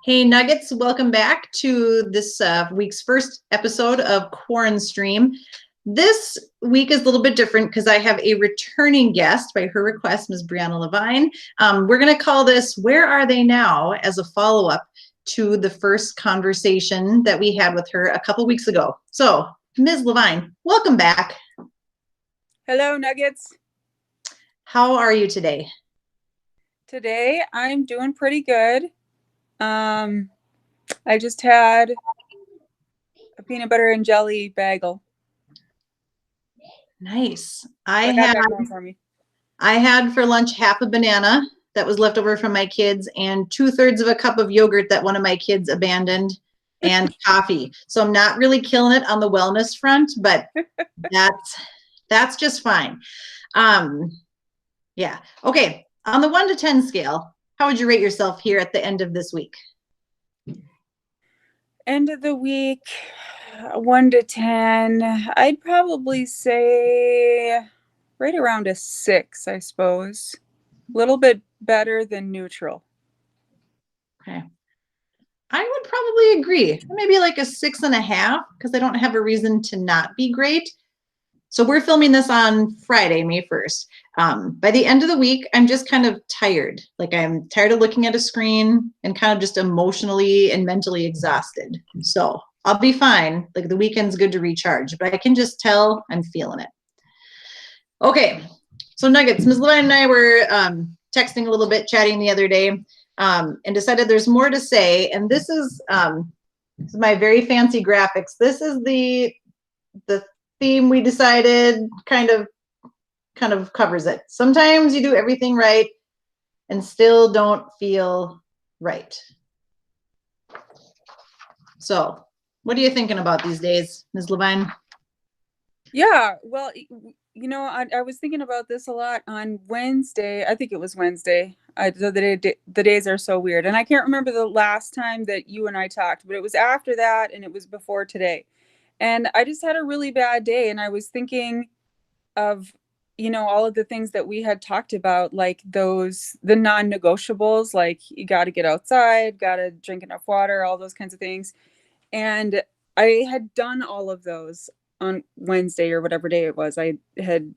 Hey Nuggets, welcome back to this week's first episode of QuaranStream. This week is a little bit different because I have a returning guest by her request, Ms. Briana LaVine. We're going to call this Where Are They Now as a follow-up to the first conversation that we had with her a couple weeks ago. So, Ms. LaVine, welcome back. Hello, Nuggets. How are you today? Today, I'm doing pretty good. I just had a peanut butter and jelly bagel. Nice. I got that going for me. I had for lunch half a banana that was left over from my kids and 2/3 of a cup of yogurt that one of my kids abandoned and coffee. So I'm not really killing it on the wellness front, but that's just fine. Yeah. Okay. On the 1 to 10 scale, how would you rate yourself here at the end of this week? End of the week, 1 to 10. I'd probably say right around a 6, I suppose. A little bit better than neutral. Okay. I would probably agree. Maybe like a 6.5 because I don't have a reason to not be great. So we're filming this on Friday, May 1st. By the end of the week, I'm just kind of tired. Like I'm tired of looking at a screen and kind of just emotionally and mentally exhausted. So I'll be fine. Like the weekend's good to recharge, but I can just tell I'm feeling it. Okay, so Nuggets, Ms. LaVine and I were texting a little bit, chatting the other day, and decided there's more to say. And this is my very fancy graphics. This is the theme we decided kind of covers it. Sometimes you do everything right and still don't feel right. So what are you thinking about these days, Ms. LaVine? Yeah, well, I was thinking about this a lot on Wednesday. I think it was Wednesday. The days are so weird. And I can't remember the last time that you and I talked, but it was after that and it was before today. And I just had a really bad day. And I was thinking of, all of the things that we had talked about, like the non-negotiables, like you got to get outside, got to drink enough water, all those kinds of things. And I had done all of those on Wednesday or whatever day it was. I had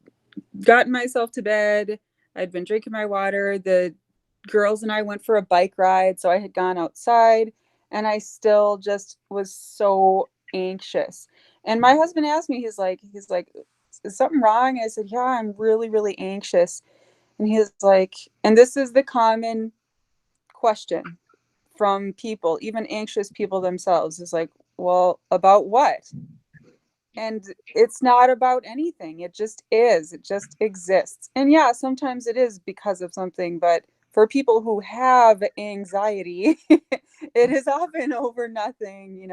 gotten myself to bed. I'd been drinking my water. The girls and I went for a bike ride. So I had gone outside and I still just was so anxious. And my husband asked me, he's like, is something wrong? I said, yeah, I'm really, really anxious. And he's like, and this is the common question from people, even anxious people themselves, is like, well, about what? And it's not about anything. It just is. It just exists. And yeah, sometimes it is because of something, but for people who have anxiety, it is often over nothing.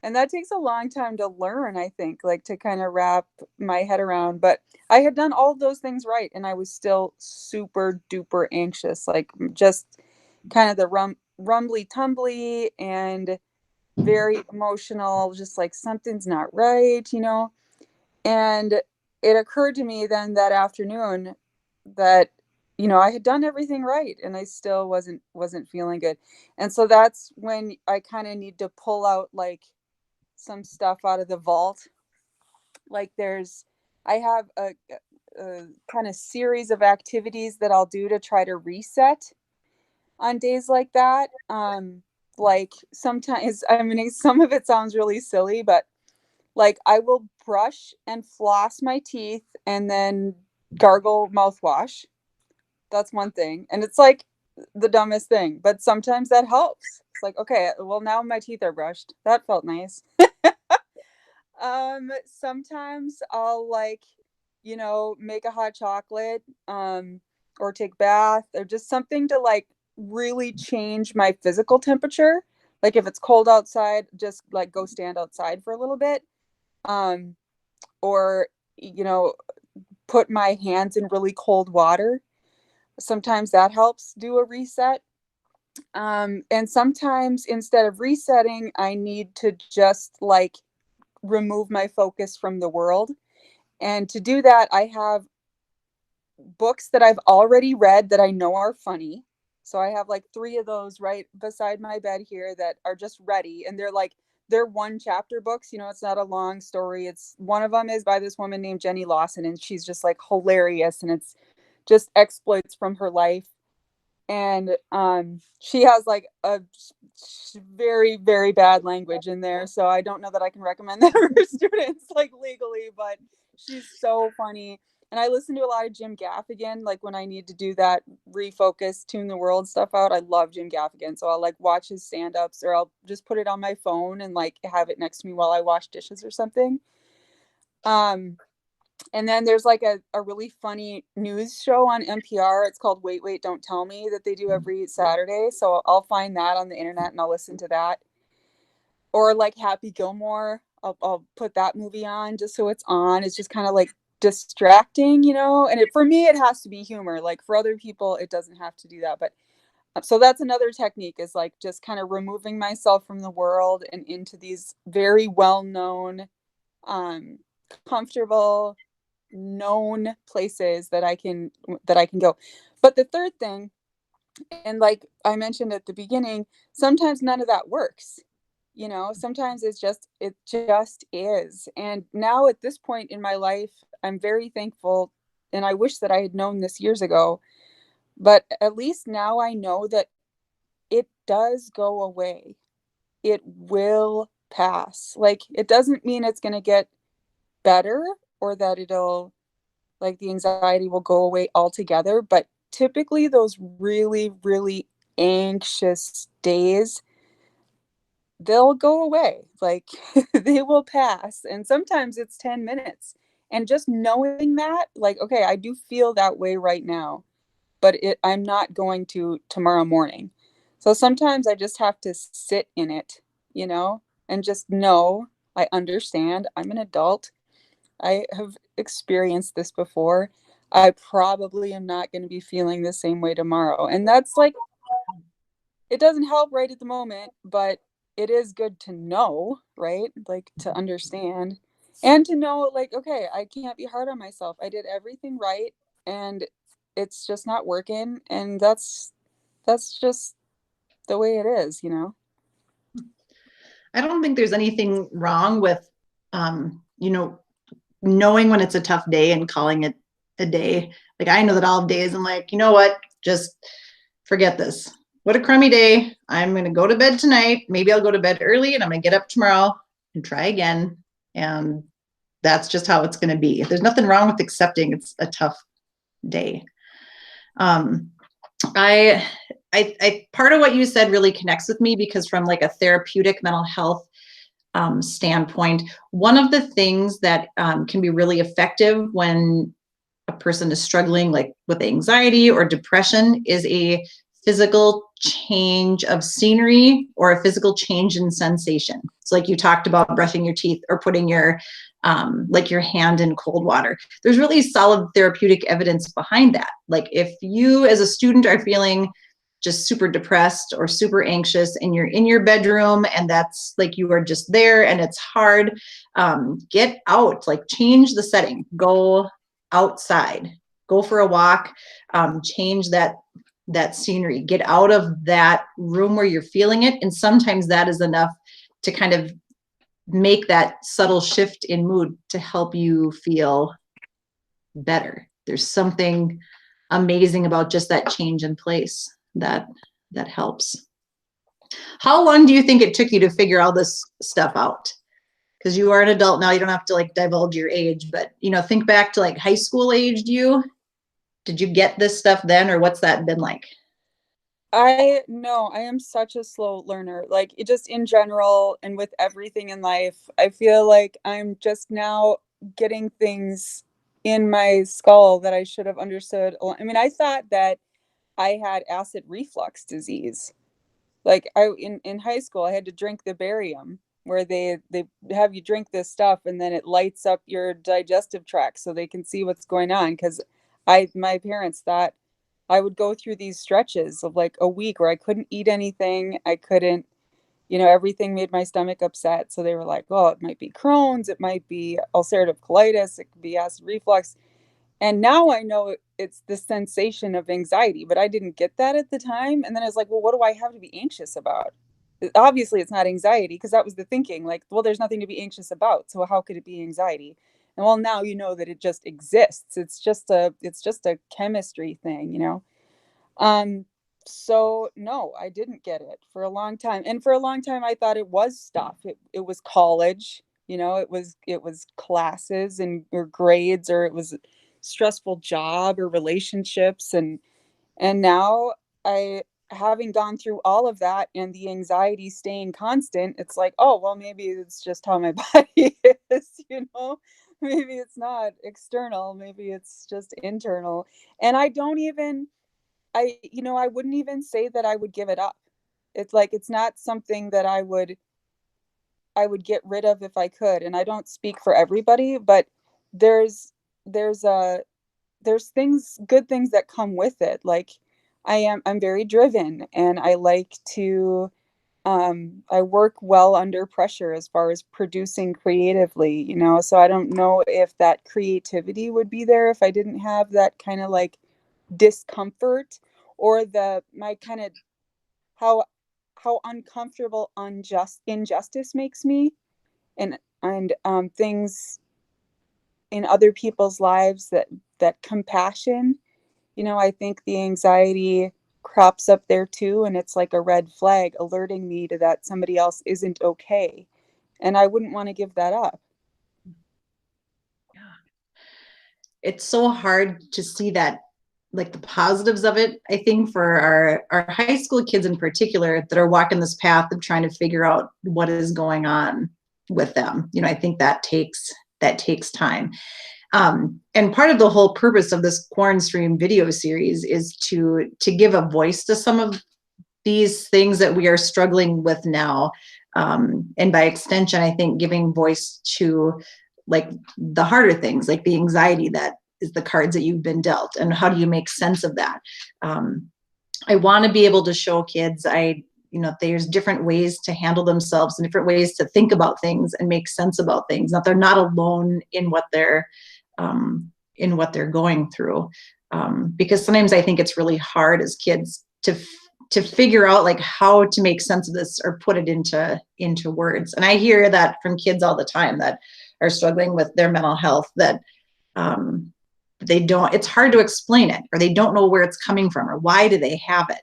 And that takes a long time to learn, I think, like to kind of wrap my head around. But I had done all of those things right, and I was still super duper anxious, like just kind of the rumbly tumbly and very emotional, just like something's not right. And it occurred to me then that afternoon that I had done everything right and I still wasn't feeling good. And so that's when I kind of need to pull out like some stuff out of the vault. Like I have a kind of series of activities that I'll do to try to reset on days like that. Like sometimes, I mean, some of it sounds really silly, but like I will brush and floss my teeth and then gargle mouthwash. That's one thing. And it's like the dumbest thing, but sometimes that helps. It's like, okay, well, now my teeth are brushed. That felt nice. Sometimes I'll like, make a hot chocolate, or take bath or just something to like really change my physical temperature. Like if it's cold outside, just like go stand outside for a little bit. Um, or, put my hands in really cold water. Sometimes that helps do a reset. And sometimes instead of resetting, I need to just like remove my focus from the world. And to do that, I have books that I've already read that I know are funny. So I have like 3 of those right beside my bed here that are just ready. And they're one chapter books. It's not a long story. It's one of them is by this woman named Jenny Lawson, and she's just like hilarious. And it's just exploits from her life. And she has like a very, very bad language in there. So I don't know that I can recommend that for students like legally, but she's so funny. And I listen to a lot of Jim Gaffigan, like when I need to do that refocus, tune the world stuff out. I love Jim Gaffigan. So I'll like watch his stand-ups, or I'll just put it on my phone and like have it next to me while I wash dishes or something. And then there's like a really funny news show on NPR. It's called Wait, Wait, Don't Tell Me, that they do every Saturday. So I'll find that on the internet and I'll listen to that. Or like Happy Gilmore, I'll put that movie on just so it's on. It's just kind of like distracting, and for me, it has to be humor. Like for other people, it doesn't have to do that. But so that's another technique, is like just kind of removing myself from the world and into these very well-known, comfortable, known places that I can go. But the third thing, and like I mentioned at the beginning, sometimes none of that works. Sometimes it just is. And now at this point in my life, I'm very thankful, and I wish that I had known this years ago, but at least now I know that it does go away. It will pass. Like, it doesn't mean it's going to get better, or that it'll, like, the anxiety will go away altogether. But typically those really, really anxious days, they'll go away. Like, they will pass. And sometimes it's 10 minutes. And just knowing that, like, okay, I do feel that way right now, but I'm not going to tomorrow morning. So sometimes I just have to sit in it, and just know I understand. I'm an adult. I have experienced this before. I probably am not going to be feeling the same way tomorrow. And that's like, it doesn't help right at the moment, but it is good to know, right? Like, to understand and to know, like, okay, I can't be hard on myself. I did everything right and it's just not working. And that's just the way it is. I don't think there's anything wrong with, knowing when it's a tough day and calling it a day. Like, I know that all days I'm like, you know what, just forget this. What a crummy day. I'm going to go to bed tonight. Maybe I'll go to bed early and I'm going to get up tomorrow and try again. And that's just how it's going to be. There's nothing wrong with accepting it's a tough day. I part of what you said really connects with me, because from like a therapeutic mental health standpoint, one of the things that can be really effective when a person is struggling like with anxiety or depression is a physical change of scenery or a physical change in sensation. So like you talked about brushing your teeth or putting your like your hand in cold water. There's really solid therapeutic evidence behind that. Like, if you as a student are feeling just super depressed or super anxious and you're in your bedroom and that's like, you are just there and it's hard, get out, like change the setting, go outside, go for a walk, change that scenery, get out of that room where you're feeling it. And sometimes that is enough to kind of make that subtle shift in mood to help you feel better. There's something amazing about just that change in place that helps. How long do you think it took you to figure all this stuff out? Because you are an adult now, you don't have to like divulge your age, but think back to like high school aged you. Did you get this stuff then, or what's that been like? I know I am such a slow learner, like it just in general and with everything in life. I feel like I'm just now getting things in my skull that I should have understood. I mean, I thought that I had acid reflux disease. Like, in high school, I had to drink the barium, where they have you drink this stuff and then it lights up your digestive tract so they can see what's going on. Because my parents thought I would go through these stretches of like a week where I couldn't eat anything. I couldn't, everything made my stomach upset. So they were like, oh, it might be Crohn's, it might be ulcerative colitis, it could be acid reflux. And now I know it's the sensation of anxiety, but I didn't get that at the time. And then I was like, well, what do I have to be anxious about? Obviously, it's not anxiety, because that was the thinking. Like, well, there's nothing to be anxious about. So how could it be anxiety? And well, now you know that it just exists. It's just a chemistry thing, you know? Um, so no, I didn't get it for a long time. And for a long time I thought it was stuff. It was college, you know, it was classes and or grades, or it was a stressful job or relationships. And now I having gone through all of that and the anxiety staying constant, it's like, oh, well, maybe it's just how my body is, you know? Maybe it's not external, maybe it's just internal. And I wouldn't even say that I would give it up. It's like it's not something that I would get rid of if I could. And I don't speak for everybody, but there's there's a there's things good things that come with it. Like I'm very driven, and I like to I work well under pressure as far as producing creatively, you know. So I don't know if that creativity would be there if I didn't have that kind of like discomfort, or the my kind of how how uncomfortable unjust injustice makes me, and things in other people's lives, that compassion, you know. I think the anxiety crops up there too, and it's like a red flag alerting me to that somebody else isn't okay, and I wouldn't want to give that up. It's so hard to see that, like the positives of it, I think, for our high school kids in particular that are walking this path of trying to figure out what is going on with them. You know, I think that takes time. And part of the whole purpose of this QuaranStream video series is to give a voice to some of these things that we are struggling with now. And by extension, I think giving voice to like the harder things, like the anxiety that is the cards that you've been dealt, and how do you make sense of that? I want to be able to show kids, there's different ways to handle themselves and different ways to think about things and make sense about things. That they're not alone in what they're going through. Because sometimes I think it's really hard as kids to figure out like how to make sense of this or put it into words. And I hear that from kids all the time that are struggling with their mental health, that it's hard to explain it, or they don't know where it's coming from, or why do they have it.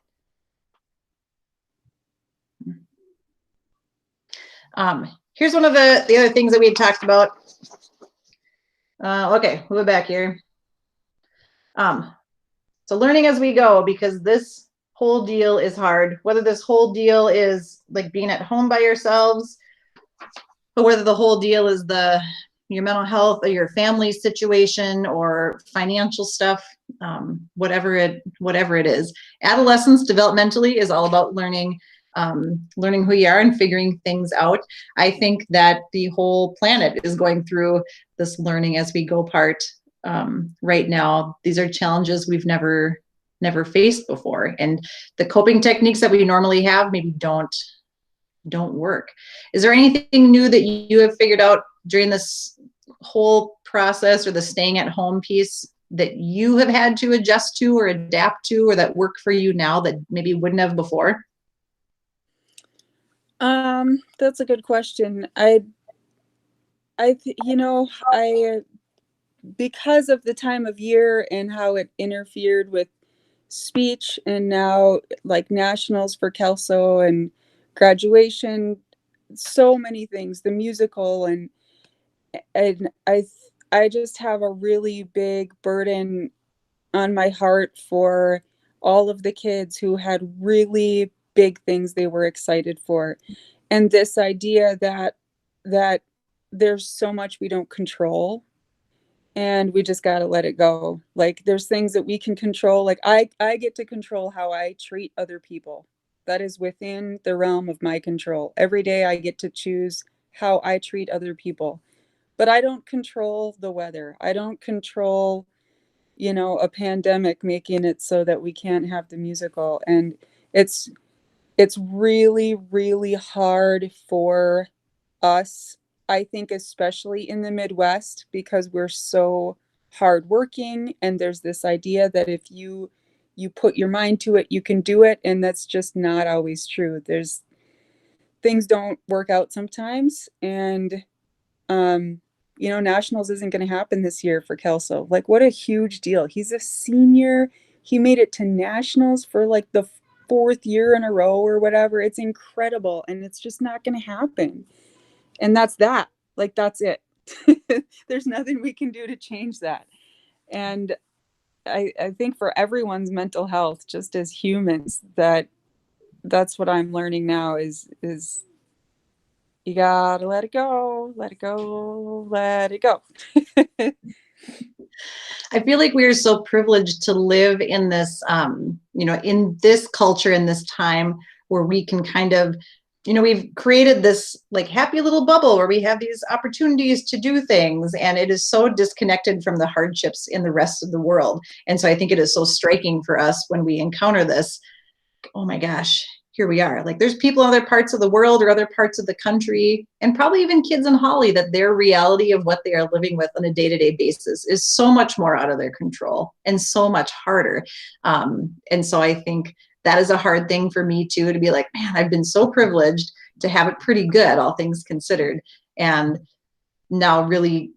Here's one of the other things that we had talked about. Okay, move it back here. So learning as we go, because this whole deal is hard, whether this whole deal is like being at home by yourselves, or whether the whole deal is your mental health or your family situation or financial stuff, whatever it is. Adolescence developmentally is all about learning who you are and figuring things out. I think that the whole planet is going through this learning as we go part right now. These are challenges we've never faced before, and the coping techniques that we normally have maybe don't work. Is there anything new that you have figured out during this whole process, or the staying at home piece, that you have had to adjust to or adapt to, or that work for you now that maybe wouldn't have before? That's a good question. Because of the time of year and how it interfered with speech, and now like nationals for Kelso and graduation, so many things, the musical, and I just have a really big burden on my heart for all of the kids who had really big things they were excited for. And this idea that there's so much we don't control, and we just got to let it go. Like there's things that we can control. Like I get to control how I treat other people. That is within the realm of my control. Every day I get to choose how I treat other people. But I don't control the weather. I don't control, a pandemic making it so that we can't have the musical. And it's really, really hard for us, I think, especially in the Midwest, because we're so hardworking, and there's this idea that if you put your mind to it, you can do it, and that's just not always true. There's things don't work out sometimes, and nationals isn't going to happen this year for Kelso. Like, what a huge deal. He's a senior. He made it to nationals for like the fourth year in a row or whatever. It's incredible, and it's just not going to happen. And that's that. Like, that's it. There's nothing we can do to change that. And I think for everyone's mental health, just as humans, that's what I'm learning now is you gotta let it go, let it go, let it go. I feel like we are so privileged to live in this, in this culture, in this time where we can kind of, we've created this like happy little bubble where we have these opportunities to do things, and it is so disconnected from the hardships in the rest of the world. And so I think it is so striking for us when we encounter this. Oh my gosh, here we are. Like, there's people in other parts of the world or other parts of the country, and probably even kids in Hawley, that their reality of what they are living with on a day-to-day basis is so much more out of their control and so much harder. And so I think that is a hard thing for me too, to be like, man, I've been so privileged to have it pretty good, all things considered. And now really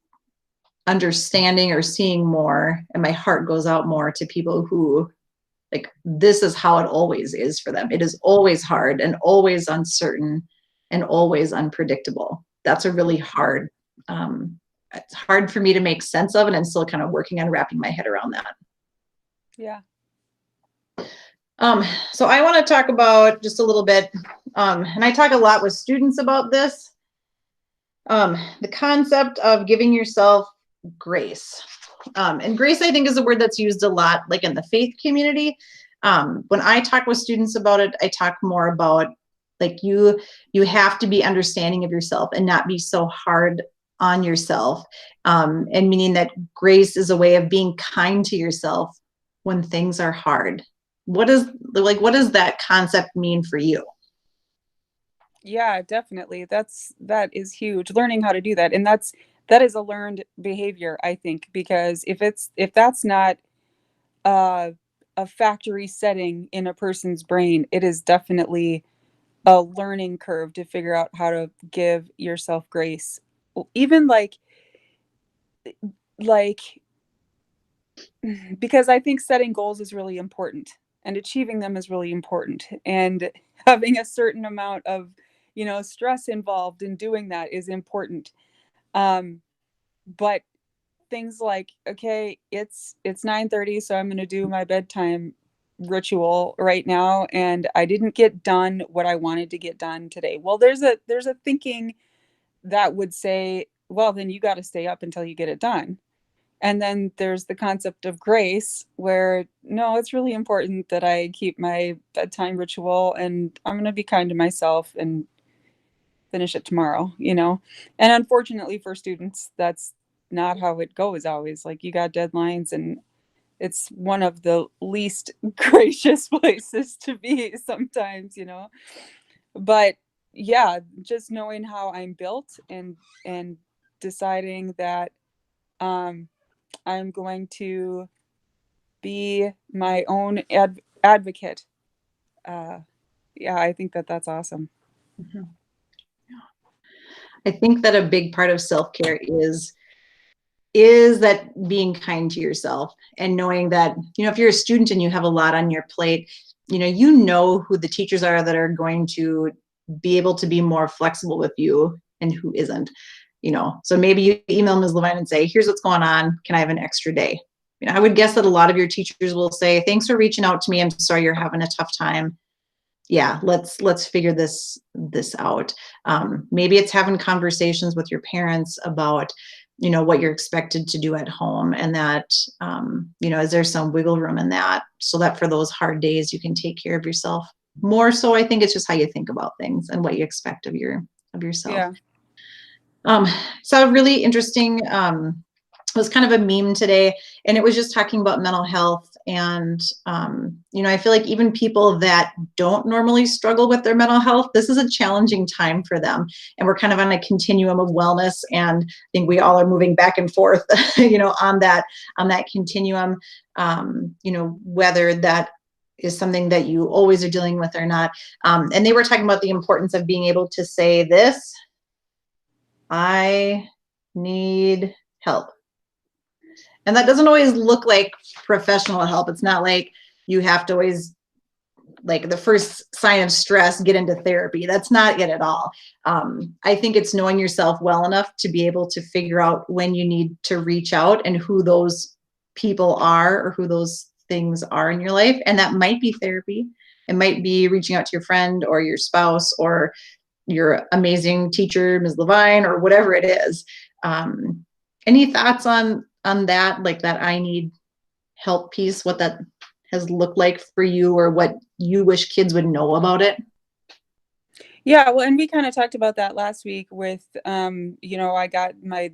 understanding or seeing more, and my heart goes out more to people who, like, this is how it always is for them. It is always hard and always uncertain and always unpredictable. That's a really hard, it's hard for me to make sense of, and I'm still kind of working on wrapping my head around that. Yeah. So I want to talk about just a little bit, and I talk a lot with students about this, the concept of giving yourself grace. And grace, I think, is a word that's used a lot, like in the faith community. When I talk with students about it, I talk more about, like, you have to be understanding of yourself and not be so hard on yourself. And meaning that grace is a way of being kind to yourself when things are hard. What does that concept mean for you? Yeah, definitely. That is huge. Learning how to do that. And that is a learned behavior, I think, because if that's not a factory setting in a person's brain, it is definitely a learning curve to figure out how to give yourself grace. Even like because I think setting goals is really important, and achieving them is really important, and having a certain amount of, stress involved in doing that is important. But things like, okay, it's 9:30, so I'm going to do my bedtime ritual right now, and I didn't get done what I wanted to get done today. Well, there's a thinking that would say, well, then you got to stay up until you get it done. And then there's the concept of grace, where no, it's really important that I keep my bedtime ritual, and I'm going to be kind to myself and finish it tomorrow, And unfortunately for students, that's not how it goes always. Like, you got deadlines, and it's one of the least gracious places to be sometimes, But yeah, just knowing how I'm built, and deciding that I'm going to be my own advocate. Yeah, I think that's awesome. Mm-hmm. I think that a big part of self-care is that being kind to yourself, and knowing that, if you're a student and you have a lot on your plate, who the teachers are that are going to be able to be more flexible with you and who isn't. So maybe you email Ms. LaVine and say, here's what's going on. Can I have an extra day? I would guess that a lot of your teachers will say, thanks for reaching out to me. I'm sorry you're having a tough time. Yeah, let's figure this out. Maybe it's having conversations with your parents about, what you're expected to do at home, and that, is there some wiggle room in that, so that for those hard days you can take care of yourself more. So I think it's just how you think about things and what you expect of yourself. Yeah. So a really interesting was kind of a meme today, and it was just talking about mental health. And, I feel like even people that don't normally struggle with their mental health, this is a challenging time for them. And we're kind of on a continuum of wellness. And I think we all are moving back and forth, on that continuum, whether that is something that you always are dealing with or not. And they were talking about the importance of being able to say this: I need help. And that doesn't always look like professional help. It's not like you have to always, like, the first sign of stress, get into therapy. That's not it at all. I think it's knowing yourself well enough to be able to figure out when you need to reach out and who those people are or who those things are in your life. And that might be therapy. It might be reaching out to your friend or your spouse or your amazing teacher, Ms. LaVine, or whatever it is. Any thoughts on that, like that I need help piece, what that has looked like for you, or what you wish kids would know about it? Yeah, well, and we kind of talked about that last week with, I got my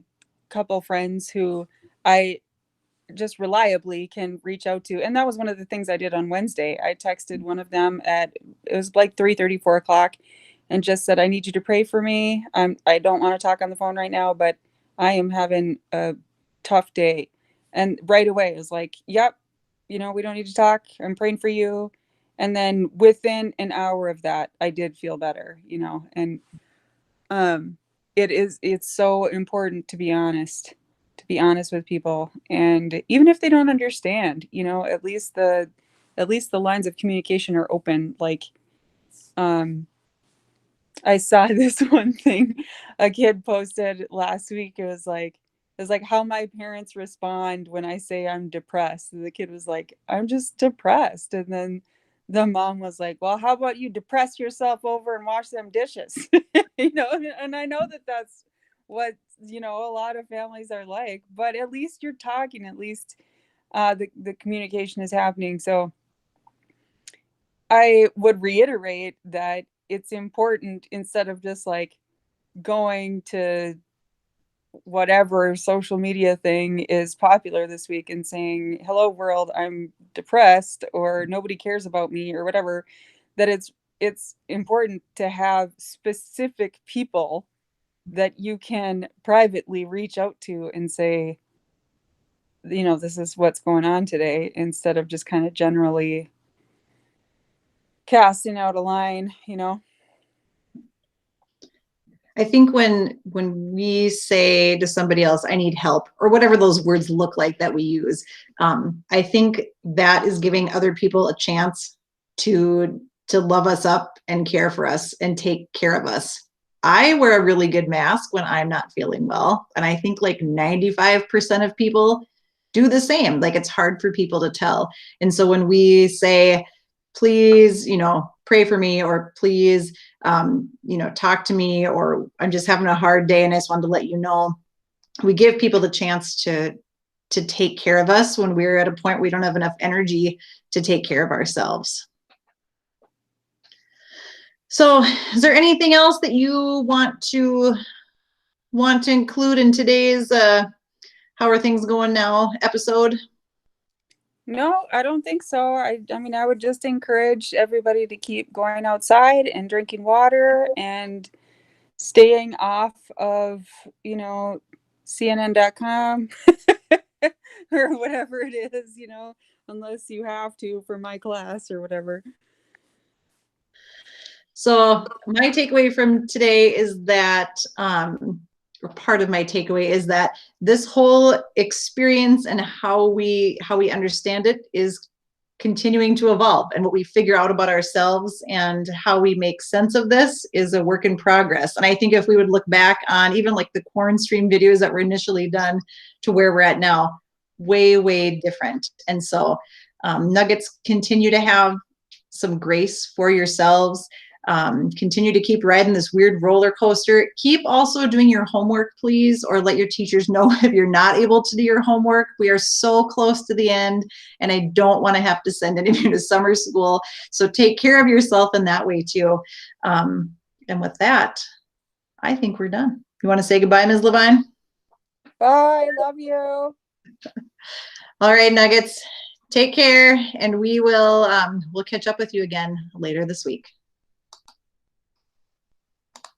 couple friends who I just reliably can reach out to. And that was one of the things I did on Wednesday. I texted one of them it was like 3:30, 4 o'clock, and just said, I need you to pray for me. I don't want to talk on the phone right now, but I am having a tough day. And right away it was like, yep, we don't need to talk. I'm praying for you. And then within an hour of that, I did feel better, and it's so important to be honest with people. And even if they don't understand, at least the lines of communication are open. Like, I saw this one thing a kid posted last week. It was like how my parents respond when I say I'm depressed. And the kid was like, I'm just depressed. And then the mom was like, well, how about you depress yourself over and wash them dishes? And I know that that's what, a lot of families are like, but at least you're talking, at least the communication is happening. So I would reiterate that it's important, instead of just like going to whatever social media thing is popular this week and saying, hello world, I'm depressed, or nobody cares about me, or whatever, that it's important to have specific people that you can privately reach out to and say, this is what's going on today, instead of just kind of generally casting out a line. I think when we say to somebody else, I need help, or whatever those words look like that we use, I think that is giving other people a chance to love us up and care for us and take care of us. I wear a really good mask when I'm not feeling well, and I think like 95% of people do the same. Like, it's hard for people to tell. And so when we say, please, pray for me, or please, talk to me, or I'm just having a hard day and I just wanted to let you know, we give people the chance to take care of us when we're at a point we don't have enough energy to take care of ourselves. So is there anything else that you want to include in today's how are things going now episode? No, I don't think so. I mean, I would just encourage everybody to keep going outside and drinking water and staying off of, CNN.com or whatever it is, unless you have to for my class or whatever. So my takeaway from today is that, or part of my takeaway is that this whole experience and how we understand it is continuing to evolve, and what we figure out about ourselves and how we make sense of this is a work in progress. And I think if we would look back on even like the QuaranStream videos that were initially done to where we're at now, way different. And so nuggets, continue to have some grace for yourselves. Continue to keep riding this weird roller coaster. Keep also doing your homework, please, or let your teachers know if you're not able to do your homework. We are so close to the end, and I don't want to have to send any of you to summer school. So take care of yourself in that way too. And with that, I think we're done. You want to say goodbye, Ms. LaVine? Bye. Love you. All right, Nuggets. Take care, and we'll catch up with you again later this week.